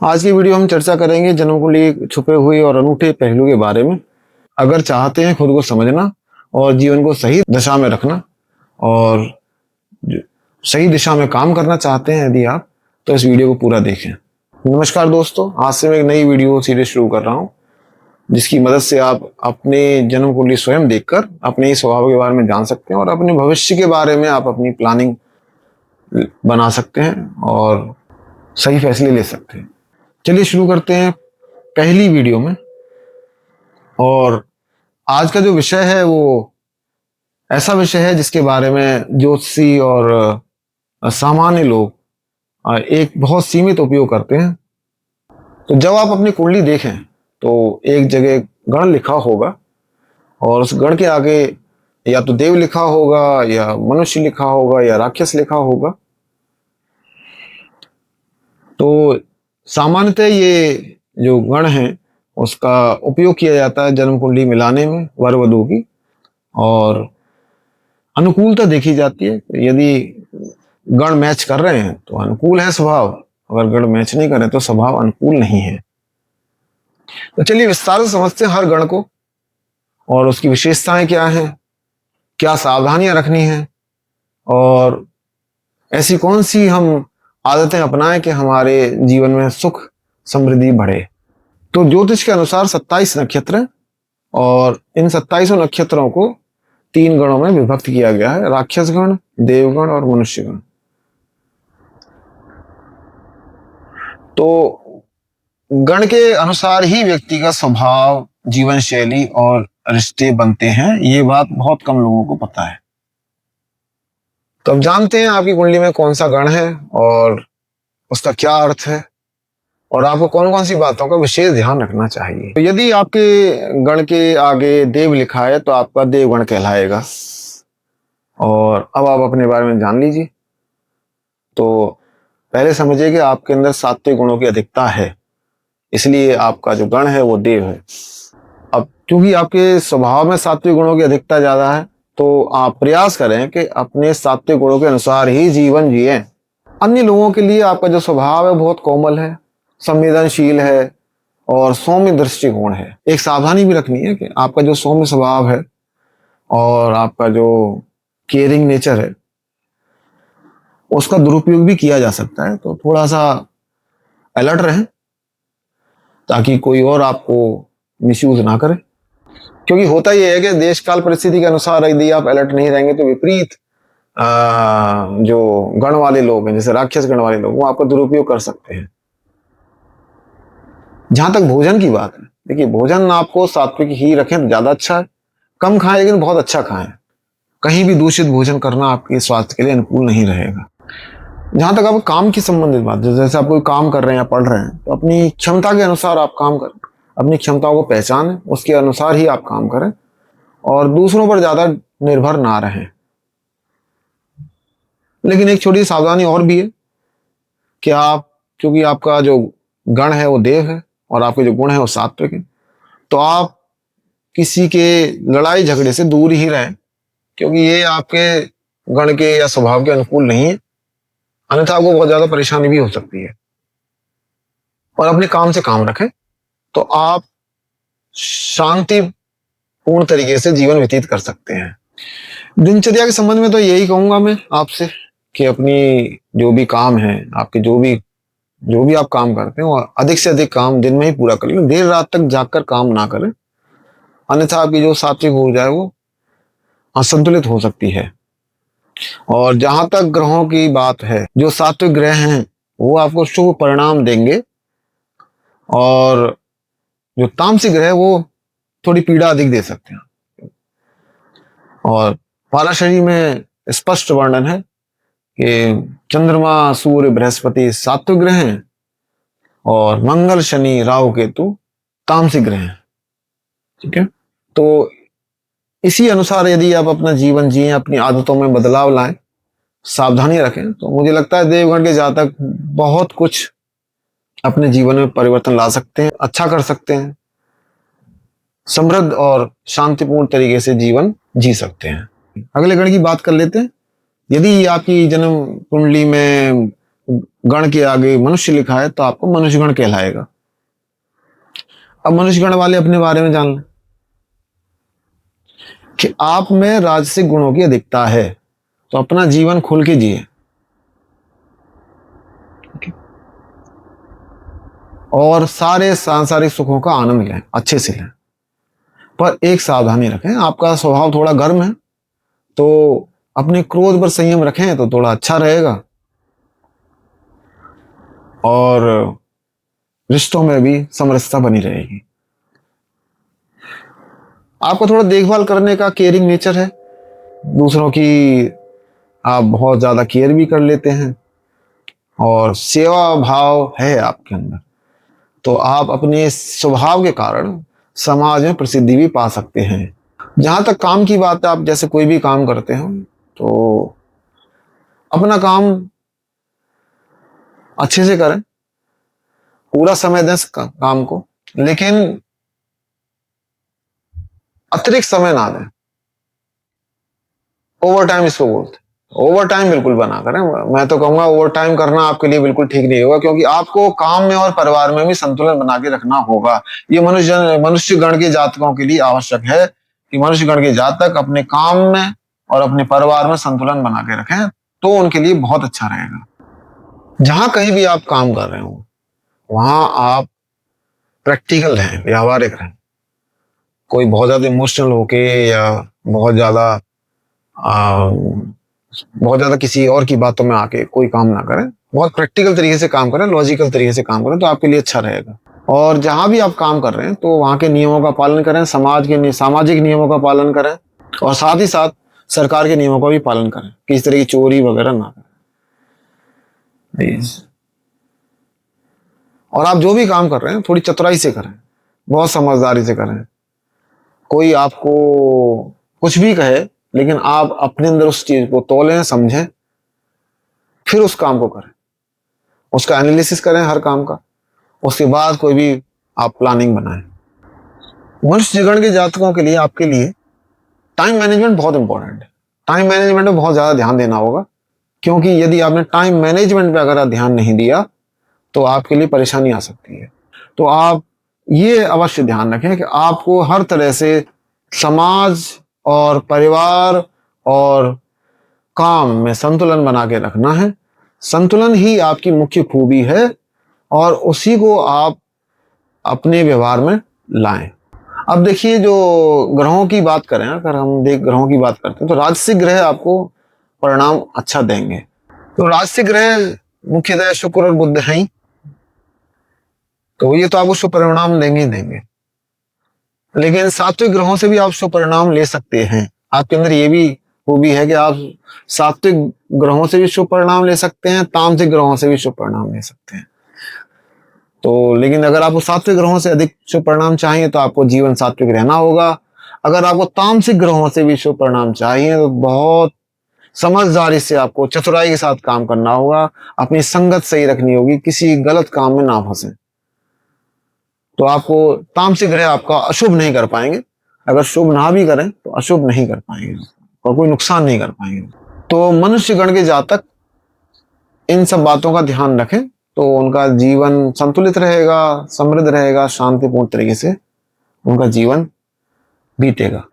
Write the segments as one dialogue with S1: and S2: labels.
S1: आज की वीडियो हम चर्चा करेंगे जन्म कुंडली छुपे हुए और अनूठे पहलू के बारे में। अगर चाहते हैं खुद को समझना और जीवन को सही दिशा में रखना और सही दिशा में काम करना चाहते हैं यदि आप, तो इस वीडियो को पूरा देखें। नमस्कार दोस्तों, आज से मैं एक नई वीडियो सीरीज शुरू कर रहा हूं जिसकी मदद से आप अपने जन्म कुंडली स्वयं देखकर अपने ही स्वभाव के बारे में जान सकते हैं और अपने भविष्य के बारे में आप अपनी प्लानिंग बना सकते हैं और सही फैसले ले सकते हैं। चलिए शुरू करते हैं पहली वीडियो में। और आज का जो विषय है वो ऐसा विषय है जिसके बारे में ज्योतिषी और सामान्य लोग एक बहुत सीमित उपयोग करते हैं। तो जब आप अपनी कुंडली देखें तो एक जगह गण लिखा होगा और उस गण के आगे या तो देव लिखा होगा या मनुष्य लिखा होगा या राक्षस लिखा होगा। तो सामान्यतः ये जो गण है उसका उपयोग किया जाता है जन्म कुंडली मिलाने में वर वधू की, और अनुकूलता देखी जाती है। यदि गण मैच कर रहे हैं तो अनुकूल है स्वभाव, अगर गण मैच नहीं कर रहे तो स्वभाव अनुकूल नहीं है। तो चलिए विस्तार से समझते हैं हर गण को और उसकी विशेषताएं क्या हैं, क्या सावधानियां रखनी है और ऐसी कौन सी हम आदतें अपनाएं कि हमारे जीवन में सुख समृद्धि बढ़े। तो ज्योतिष के अनुसार 27 नक्षत्र हैं और इन 27 नक्षत्रों को 3 गणों में विभक्त किया गया है, राक्षस गण, देवगण और मनुष्य गण। तो गण के अनुसार ही व्यक्ति का स्वभाव, जीवन शैली और रिश्ते बनते हैं। ये बात बहुत कम लोगों को पता है। तो अब जानते हैं आपकी कुंडली में कौन सा गण है और उसका क्या अर्थ है और आपको कौन कौन सी बातों का विशेष ध्यान रखना चाहिए। तो यदि आपके गण के आगे देव लिखा है तो आपका देवगण कहलाएगा। और अब आप अपने बारे में जान लीजिए। तो पहले समझिए कि आपके अंदर सात्विक गुणों की अधिकता है, इसलिए आपका जो गण है वो देव है। अब क्योंकि आपके स्वभाव में सात्विक गुणों की अधिकता ज्यादा है तो आप प्रयास करें कि अपने सात्विक गुणों के अनुसार ही जीवन जिएं। अन्य लोगों के लिए आपका जो स्वभाव है बहुत कोमल है, संवेदनशील है और सौम्य दृष्टिकोण है। एक सावधानी भी रखनी है कि आपका जो सौम्य स्वभाव है और आपका जो केयरिंग नेचर है उसका दुरुपयोग भी किया जा सकता है। तो थोड़ा सा अलर्ट रहें ताकि कोई और आपको मिसयूज ना करे। क्योंकि होता यह है कि देश काल परिस्थिति के अनुसार यदि आप अलर्ट नहीं रहेंगे तो विपरीत जो गण वाले लोग हैं, जैसे राक्षस गण वाले लोग, वो आपका दुरुपयोग कर सकते हैं। जहां तक भोजन की बात है, देखिए भोजन आपको सात्विक ही रखें तो ज्यादा अच्छा है। कम खाएं लेकिन बहुत अच्छा खाएं। कहीं भी दूषित भोजन करना आपके स्वास्थ्य के लिए अनुकूल नहीं रहेगा। जहां तक आप काम की संबंधित बात, जैसे आप कोई काम कर रहे हैं या पढ़ रहे हैं तो अपनी क्षमता के अनुसार आप काम करें, अपनी क्षमताओं को पहचानें, उसके अनुसार ही आप काम करें और दूसरों पर ज्यादा निर्भर ना रहें। लेकिन एक छोटी सावधानी और भी है कि आप, क्योंकि आपका जो गण है वो देव है और आपके जो गुण है वो सात्विक है, तो आप किसी के लड़ाई झगड़े से दूर ही रहें, क्योंकि ये आपके गण के या स्वभाव के अनुकूल नहीं है। अन्यथा आपको बहुत ज्यादा परेशानी भी हो सकती है। और अपने काम से काम रखें तो आप शांतिपूर्ण तरीके से जीवन व्यतीत कर सकते हैं। दिनचर्या के संबंध में तो यही कहूंगा मैं आपसे कि अपनी जो भी काम है, आपके जो भी आप काम करते हैं वो अधिक से अधिक काम दिन में ही पूरा कर लें। देर रात तक जागकर काम ना करें, अन्यथा आपकी जो सात्विक ऊर्जा है वो असंतुलित हो सकती है। और जहां तक ग्रहों की बात है, जो सात्विक ग्रह हैं वो आपको शुभ परिणाम देंगे और जो तामसिक ग्रह वो थोड़ी पीड़ा अधिक दे सकते हैं। और पाराशरी में स्पष्ट वर्णन है कि चंद्रमा, सूर्य, बृहस्पति सात्विक ग्रह हैं और मंगल, शनि, राहु, केतु तामसिक ग्रह हैं। ठीक है, तो इसी अनुसार यदि आप अपना जीवन जिए, अपनी आदतों में बदलाव लाएं, सावधानी रखें, तो मुझे लगता है देवगण के जातक बहुत कुछ अपने जीवन में परिवर्तन ला सकते हैं, अच्छा कर सकते हैं, समृद्ध और शांतिपूर्ण तरीके से जीवन जी सकते हैं। अगले गण की बात कर लेते हैं। यदि आपकी जन्म कुंडली में गण के आगे मनुष्य लिखा है तो आपको मनुष्य गण कहलाएगा। अब मनुष्य गण वाले अपने बारे में जान लें कि आप में राजसिक गुणों की अधिकता है, तो अपना जीवन खुल के जिए और सारे सांसारिक सुखों का आनंद लें, अच्छे से लें। पर एक सावधानी रखें, आपका स्वभाव थोड़ा गर्म है तो अपने क्रोध पर संयम रखें तो थोड़ा अच्छा रहेगा, और रिश्तों में भी समरसता बनी रहेगी। आपको थोड़ा देखभाल करने का केयरिंग नेचर है, दूसरों की आप बहुत ज्यादा केयर भी कर लेते हैं और सेवा भाव है आपके अंदर, तो आप अपने स्वभाव के कारण समाज में प्रसिद्धि भी पा सकते हैं। जहां तक काम की बात है, आप जैसे कोई भी काम करते हो तो अपना काम अच्छे से करें, पूरा समय दें काम को, लेकिन अतिरिक्त समय ना दें। ओवर टाइम इसको बोलते हैं, ओवर टाइम बिल्कुल बना करें। मैं तो कहूंगा ओवर टाइम करना आपके लिए बिल्कुल ठीक नहीं होगा, क्योंकि आपको काम में और परिवार में भी संतुलन बना के रखना होगा। ये मनुष्य गण के जातकों के लिए आवश्यक है कि मनुष्य गण के जातक अपने काम में और अपने परिवार में संतुलन बना के रखें, तो उनके लिए बहुत अच्छा रहेगा। जहां कहीं भी आप काम कर रहे हो वहां आप प्रैक्टिकल रहें, व्यावहारिक रहें। कोई बहुत ज्यादा इमोशनल होके या बहुत ज्यादा किसी और की बातों में आके कोई काम ना करें, बहुत प्रैक्टिकल तरीके से काम करें, लॉजिकल तरीके से काम करें, तो आपके लिए अच्छा रहेगा। और जहां भी आप काम कर रहे हैं तो वहां के नियमों का पालन करें, सामाजिक नियमों का पालन करें, और साथ ही साथ सरकार के नियमों का भी पालन करें, किसी तरह की चोरी वगैरह ना करें। और आप जो भी काम कर रहे हैं थोड़ी चतुराई से करें, बहुत समझदारी से करें। कोई आपको कुछ भी कहे, लेकिन आप अपने अंदर उस चीज को तोलें, समझें, फिर उस काम को करें, उसका एनालिसिस करें हर काम का, उसके बाद कोई भी आप प्लानिंग बनाएं। मनुष्य गण के जातकों के लिए, आपके लिए टाइम मैनेजमेंट बहुत इंपॉर्टेंट है। टाइम मैनेजमेंट में बहुत ज्यादा ध्यान देना होगा, क्योंकि यदि आपने टाइम मैनेजमेंट पे अगर ध्यान नहीं दिया तो आपके लिए परेशानी आ सकती है। तो आप ये अवश्य ध्यान रखें कि आपको हर तरह से समाज और परिवार और काम में संतुलन बना के रखना है। संतुलन ही आपकी मुख्य खूबी है और उसी को आप अपने व्यवहार में लाएं। अब देखिए, जो ग्रहों की बात करें, अगर हम ग्रहों की बात करते हैं तो राजसिक ग्रह आपको परिणाम अच्छा देंगे। तो राजसिक ग्रह मुख्यतः शुक्र और बुध हैं, तो ये तो आपको शुभ परिणाम देंगे ही देंगे। लेकिन सात्विक ग्रहों से भी आप शुभ परिणाम ले सकते हैं। आपके अंदर ये भी खूबी है कि आप सात्विक ग्रहों से भी शुभ परिणाम ले सकते हैं, तामसिक ग्रहों से भी शुभ परिणाम ले सकते हैं। तो लेकिन अगर आपको सात्विक ग्रहों से अधिक शुभ परिणाम चाहिए तो आपको जीवन सात्विक रहना होगा। अगर आपको तामसिक ग्रहों से भी शुभ परिणाम चाहिए तो बहुत समझदारी से, आपको चतुराई के साथ काम करना होगा, अपनी संगत सही रखनी होगी, किसी गलत काम में ना फंसे। तो आपको तामसिक ग्रह आपका अशुभ नहीं कर पाएंगे, अगर शुभ ना भी करें तो अशुभ नहीं कर पाएंगे और कोई नुकसान नहीं कर पाएंगे। तो मनुष्य गण के जातक इन सब बातों का ध्यान रखें तो उनका जीवन संतुलित रहेगा, समृद्ध रहेगा, शांतिपूर्ण तरीके से उनका जीवन बीतेगा।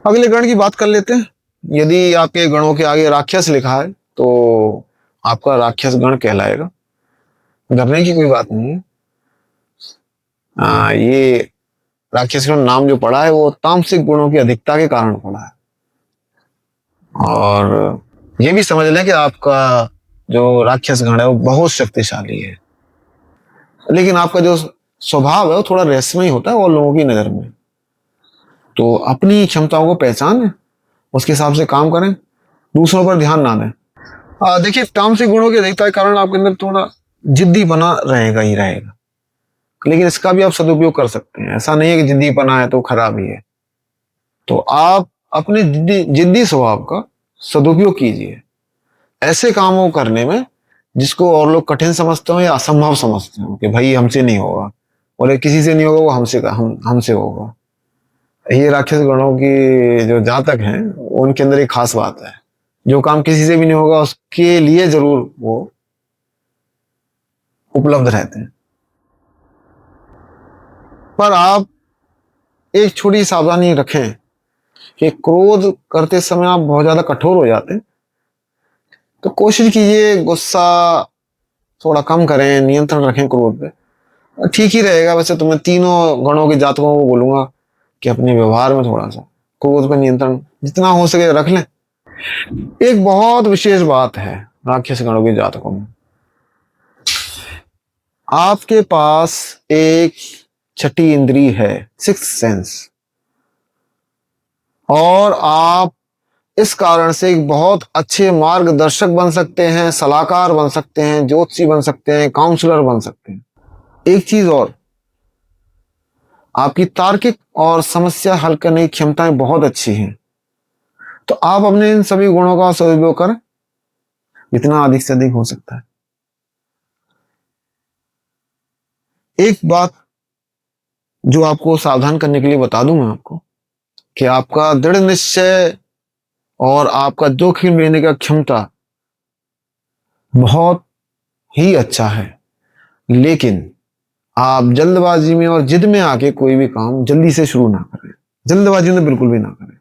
S1: अगले गण की बात कर लेते हैं। यदि आपके गणों के आगे राक्षस लिखा है तो आपका राक्षस गण कहलाएगा। डरने की कोई बात नहीं है। ये राक्षस गण नाम जो पड़ा है वो तामसिक गुणों की अधिकता के कारण पड़ा है। और ये भी समझ लें कि आपका जो राक्षस गण है वो बहुत शक्तिशाली है, लेकिन आपका जो स्वभाव है वो थोड़ा रहस्यमय होता है और लोगों की नजर में। तो अपनी क्षमताओं को पहचानें, उसके हिसाब से काम करें, दूसरों पर ध्यान ना दें। देखिए, तामसिक गुणों की अधिकता के कारण आपके अंदर थोड़ा जिद्दी बना रहेगा ही रहेगा, लेकिन इसका भी आप सदुपयोग कर सकते हैं। ऐसा नहीं है कि जिद्दी बना है तो खराब ही है। तो आप अपने जिद्दी स्वभाव का सदुपयोग कीजिए ऐसे कामों करने में जिसको और लोग कठिन समझते हो या असंभव समझते हो कि भाई हमसे नहीं होगा, और किसी से नहीं होगा, वो हमसे होगा। ये राक्षस गणों की जो जातक हैं उनके अंदर एक खास बात है, जो काम किसी से भी नहीं होगा उसके लिए जरूर वो उपलब्ध रहते हैं। पर आप एक छोटी सावधानी रखें कि क्रोध करते समय आप बहुत ज्यादा कठोर हो जाते हैं, तो कोशिश कीजिए गुस्सा थोड़ा कम करें, नियंत्रण रखें क्रोध पे, ठीक ही रहेगा। वैसे तो मैं तीनों गणों के जातकों को बोलूंगा कि अपने व्यवहार में थोड़ा सा क्रोध पर नियंत्रण जितना हो सके रख लें। एक बहुत विशेष बात है राक्षस गणों के जातकों में, आपके पास एक छठी इंद्री है, सिक्स्थ सेंस, और आप इस कारण से एक बहुत अच्छे मार्गदर्शक बन सकते हैं, सलाहकार बन सकते हैं, ज्योतिषी बन सकते हैं, काउंसलर बन सकते हैं। एक चीज और, आपकी तार्किक और समस्या हल करने की क्षमताएं बहुत अच्छी हैं, तो आप अपने इन सभी गुणों का सदुपयोग करें जितना अधिक से अधिक हो सकता है। एक बात जो आपको सावधान करने के लिए बता दूं मैं आपको, कि आपका दृढ़ निश्चय और आपका जोखिम लेने का क्षमता बहुत ही अच्छा है, लेकिन आप जल्दबाजी में और जिद में आके कोई भी काम जल्दी से शुरू ना करें, जल्दबाजी में बिल्कुल भी ना करें।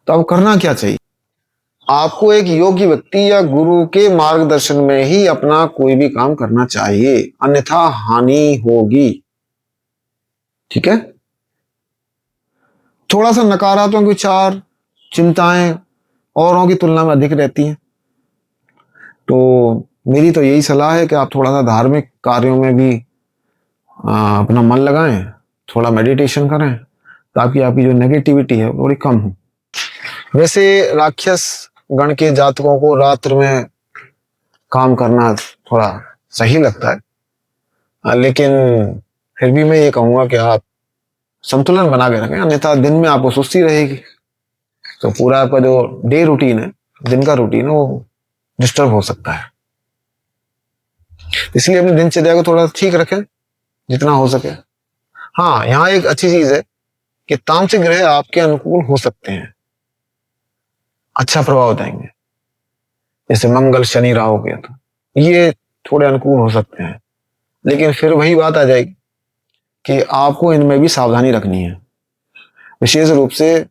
S1: तो अब करना क्या चाहिए, आपको एक योग्य व्यक्ति या गुरु के मार्गदर्शन में ही अपना कोई भी काम करना चाहिए, अन्यथा हानि होगी। ठीक है। थोड़ा सा नकारात्मक विचार, चिंताएं औरों की तुलना में अधिक रहती हैं, तो मेरी तो यही सलाह है कि आप थोड़ा सा धार्मिक कार्यों में भी अपना मन लगाएं, थोड़ा मेडिटेशन करें, ताकि आपकी जो नेगेटिविटी है थोड़ी कम हो। वैसे राक्षस गण के जातकों को रात्र में काम करना थोड़ा सही लगता है, लेकिन फिर भी मैं ये कहूंगा कि आप संतुलन बना के रखें, अन्यथा दिन में आपको सुस्ती रहेगी, तो पूरा आपका जो डे रूटीन है, दिन का रूटीन है, वो डिस्टर्ब हो सकता है। इसलिए अपनी दिनचर्या को थोड़ा ठीक रखें जितना हो सके। हाँ, यहाँ एक अच्छी चीज है कि तामसिक ग्रह आपके अनुकूल हो सकते हैं, अच्छा प्रभाव देंगे, जैसे मंगल शनि राहु केतु, ये थोड़े अनुकूल हो सकते हैं, लेकिन फिर वही बात आ जाएगी कि आपको इनमें भी सावधानी रखनी है। विशेष रूप से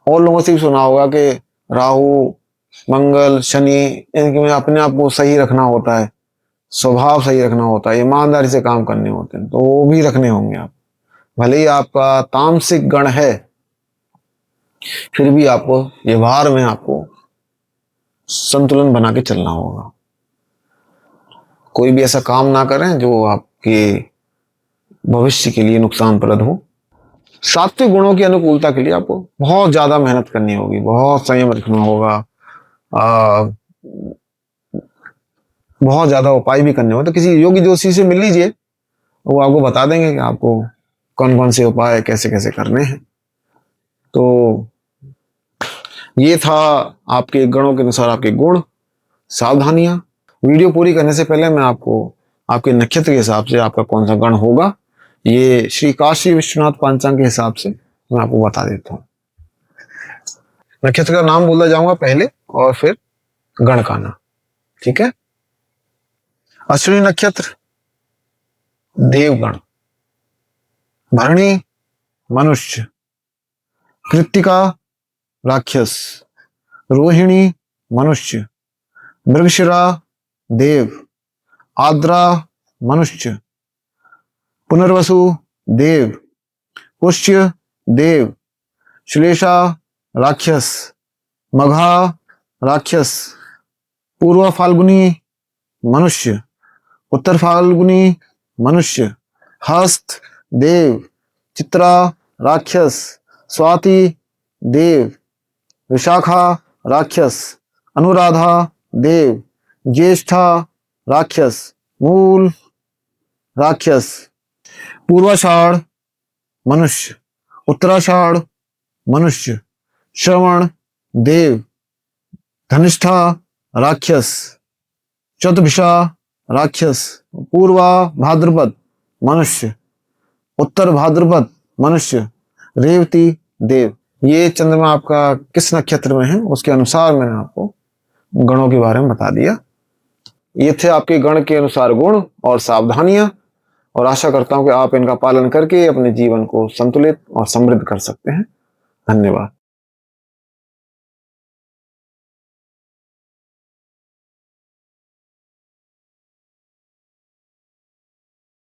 S1: और लोगों से भी सुना होगा कि राहु मंगल शनि, इनके में अपने आप को सही रखना होता है, स्वभाव सही रखना होता है, ईमानदारी से काम करने होते हैं, तो वो भी रखने होंगे आप। भले ही आपका तामसिक गण है, फिर भी आपको व्यवहार में आपको संतुलन बना के चलना होगा। कोई भी ऐसा काम ना करें जो आपके भविष्य के लिए नुकसानप्रद हो। सात्विक गुणों की अनुकूलता के लिए आपको बहुत ज्यादा मेहनत करनी होगी, बहुत संयम रखना होगा, बहुत ज्यादा उपाय भी करने होंगे। तो किसी योगी जोशी से मिल लीजिए, वो आपको बता देंगे कि आपको कौन कौन से उपाय कैसे कैसे करने हैं। तो ये था आपके गणों के अनुसार आपके गुण, सावधानियां। वीडियो पूरी करने से पहले मैं आपको आपके नक्षत्र के हिसाब से आपका कौन सा गण होगा, ये श्री काशी विश्वनाथ पंचांग के हिसाब से मैं आपको बता देता हूँ। नक्षत्र का नाम बोलता जाऊंगा पहले और फिर गण का नाम, ठीक है। अश्विनी नक्षत्र देवगण, भरणी मनुष्य, कृत्तिका राक्षस, रोहिणी मनुष्य, मृगशिरा देव, आद्रा मनुष्य, पुनर्वसु देव, पुष्य देव, श्लेषा राक्षस, मघा राक्षस, पूर्व फाल्गुनी मनुष्य, उत्तर फाल्गुनी मनुष्य, हस्त देव, चित्रा राक्षस, स्वाति देव, विशाखा राक्षस, अनुराधा देव, ज्येष्ठा राक्षस, मूल राक्षस, पूर्वाषाढ़ मनुष्य, उत्तराषाढ़ मनुष्य, श्रवण देव, धनिष्ठा राक्षस, चतुर्भिषा राक्षस, पूर्वा भाद्रपद मनुष्य, उत्तर भाद्रपद मनुष्य, रेवती देव। ये चंद्रमा आपका किस नक्षत्र में है उसके अनुसार मैंने आपको गणों के बारे में बता दिया। ये थे आपके गण के अनुसार गुण और सावधानियां, और आशा करता हूं कि आप इनका पालन करके अपने जीवन को संतुलित और समृद्ध कर सकते हैं। धन्यवाद।